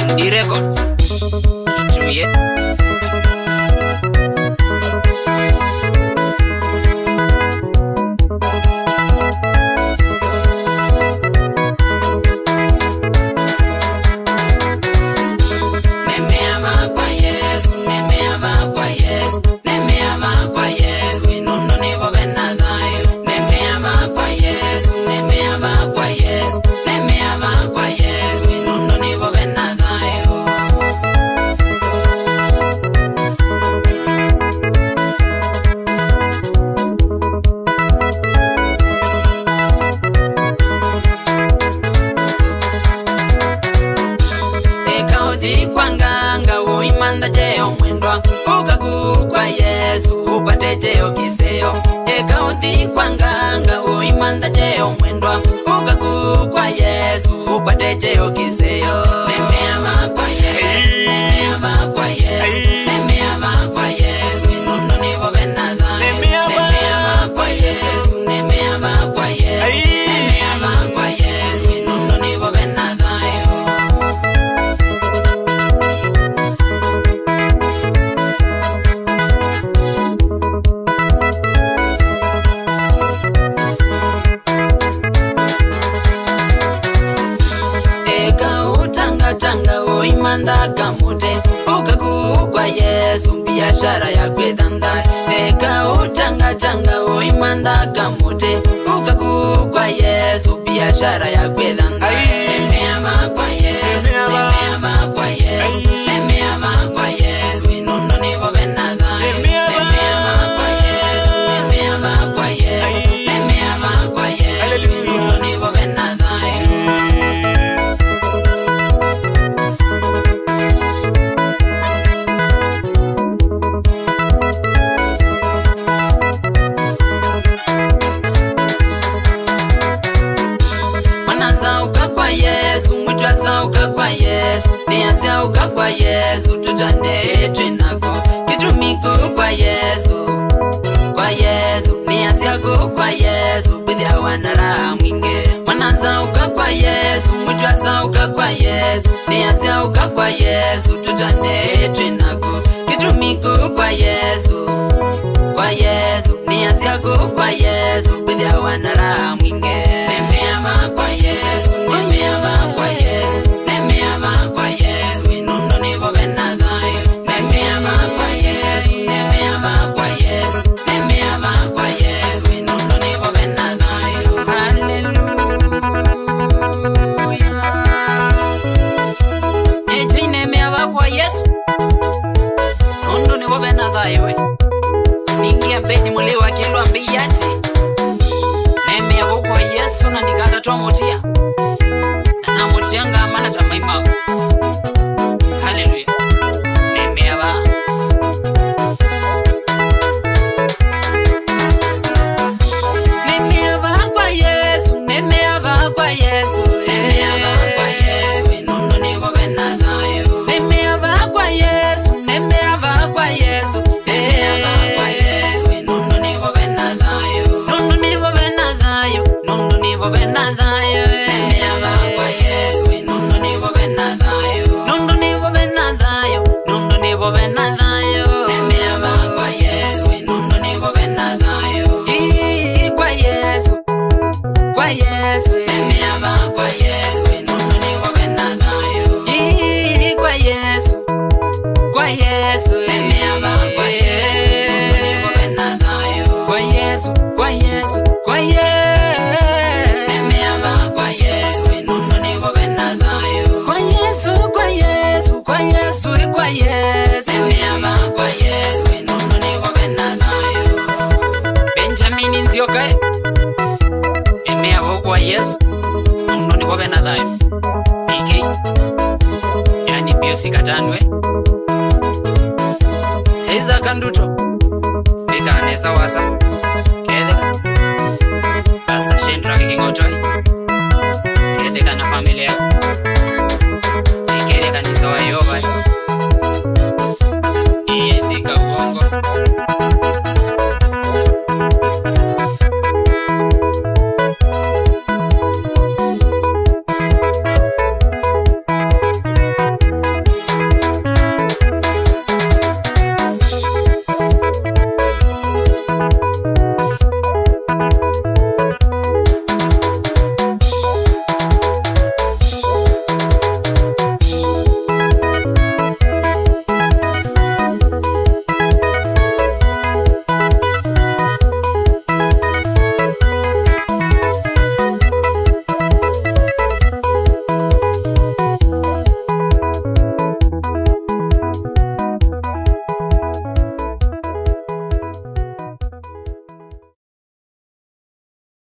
Indie Records. Kichuye. Jeo mwendwa ukagu kwa Yesu upate jeo kiseo. Eka uti kwa nganga uimanda jeo mwendwa ukagu kwa Yesu upate jeo kiseo. Nemeama kwa Yesu, nemeama kwa Yesu, nemeama kwa Yesu inundo nivo benaza. Nemeama kwa Yesu, nemeama kwa Yesu, nemeama kwa Yesu inundo nivo benaza. Tanga uimanda kamute ukagu kwa Yesu biashara ya kwedanda. Eka utanga uimanda kamute ukagu kwa Yesu biashara ya kwedanda. Nemeama kwa Yesu, nemeama kwa Yesu, nemeama kwa Yesu inundo nivo benaza. Nemeama kwa Yesu, nemeama kwa Yesu, nemeama kwa Yesu inundo nivo benaza. Sauka kwa Yesu, mwitwa sauka kwa Yesu, nianzauka kwa Yesu, tutane twinako kitumiko kwa Yesu, kwa Yesu, nianzako kwa Yesu, bidhia wanara mwinge. Mwanazauka kwa Yesu, mwitwa sauka kwa Yesu, nianzauka kwa Yesu, tutane twinako kitumiko kwa Yesu, kwa Yesu, nianzako kwa Yesu, bidhia wanara mwinge. Nemeama kwa Yesu, nemeama kwa Yesu, nemeama kwa Yesu inundo nivo benaza. Nemeama kwa Yesu, nemeama kwa Yesu, nemeama kwa Yesu inundo nivo benaza. Hallelujah. Eji nemeama kwa Yesu inundo nivo benaza iwe. Ningia bedi muliwa kilwa mbiyati. Nemeama kwa Yesu na ndikata twamutia. Na mutianga mana tamaimako. Hallelujah. Nemeama. Nemeama kwa Yesu, nemeama kwa Yesu, nemeama kwa Yesu inundo nivo benaza. Nemeama kwa Yesu, nemeama kwa Yesu, nemeama kwa Yesu inundo nivo benaza. Nundo nivo benaza, nundo nivo benaza. Nemeama kwa Yesu inundo nivo benaza. Nundo nivo benaza, nundo nivo benaza. Nemeama kwa Yesu inundo nivo benaza. Kwa Yesu, kwa Yesu, nemeama kwa Yesu inundo nivo benaza. Kwa Yesu, kwa Yesu, nemeama kwa Yesu inundo nivo benaza. Kwa Yesu, kwa Yesu, kwa Yesu, nemeama kwa Yesu inundo nivo benaza. Kwa Yesu, kwa Yesu, kwa Yesu, kwa Yesu, nemeama kwa Yesu inundo nivo benaza. Benjamin Nziokae nemeama kwa Yesu inundo nivo benaza. PK yani Piusi Katanwe Eza Kanduto Bekane Sawasa Kedeka Pastor Shendra Kingotoi Kedeka na familia